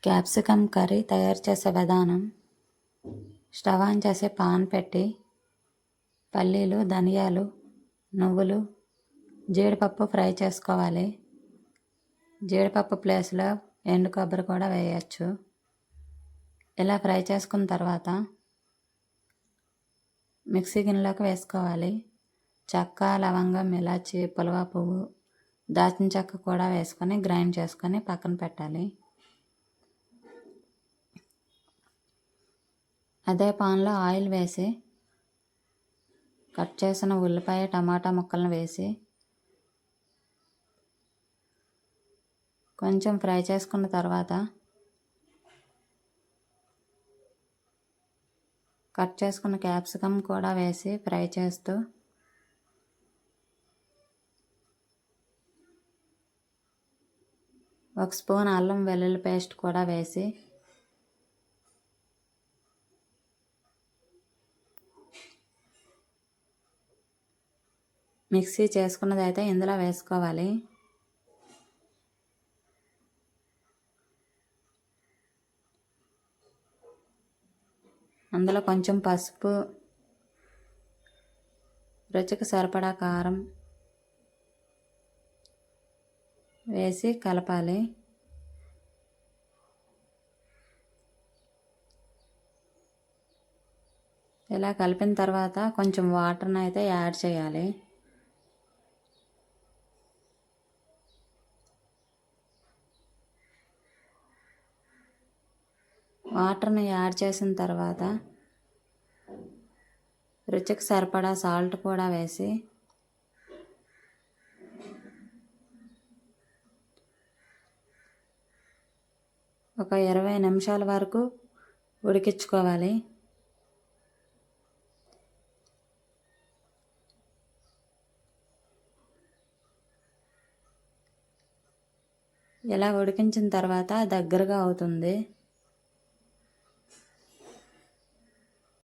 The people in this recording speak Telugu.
క్యాప్సికమ్ కర్రీ తయారు చేసే విధానం. స్టవ్ ఆన్ చేసి పాన్ పెట్టి పల్లీలు, ధనియాలు, నువ్వులు, జీడిపప్పు ఫ్రై చేసుకోవాలి. జీడిపప్పు ప్లేస్లో ఎండు కొబ్బరి కూడా వేయచ్చు. ఇలా ఫ్రై చేసుకున్న తర్వాత మిక్సీ గిన్నెలోకి వేసుకోవాలి. చెక్క, లవంగం, ఇలాచి, పులవ పువ్వు, దాల్చిన చెక్క కూడా వేసుకొని గ్రైండ్ చేసుకొని పక్కన పెట్టాలి. అదే పాన్లో ఆయిల్ వేసి కట్ చేసిన ఉల్లిపాయ, టమాటా ముక్కలను వేసి కొంచెం ఫ్రై చేసుకున్న తర్వాత కట్ చేసుకున్న క్యాప్సికమ్ కూడా వేసి ఫ్రై చేస్తూ ఒక స్పూన్ అల్లం వెల్లుల్లి పేస్ట్ కూడా వేసి మిక్సీ చేసుకున్నది అయితే ఇందులో వేసుకోవాలి. అందులో కొంచెం పసుపు, రుచికి సరిపడా కారం వేసి కలపాలి. ఇలా కలిపిన తర్వాత కొంచెం వాటర్ని అయితే యాడ్ చేయాలి. వాటర్ని యాడ్ చేసిన తర్వాత రుచికి సరిపడా సాల్ట్ కూడా వేసి ఒక 20 నిమిషాల వరకు ఉడికించుకోవాలి. ఇలా ఉడికించిన తర్వాత దగ్గరగా అవుతుంది.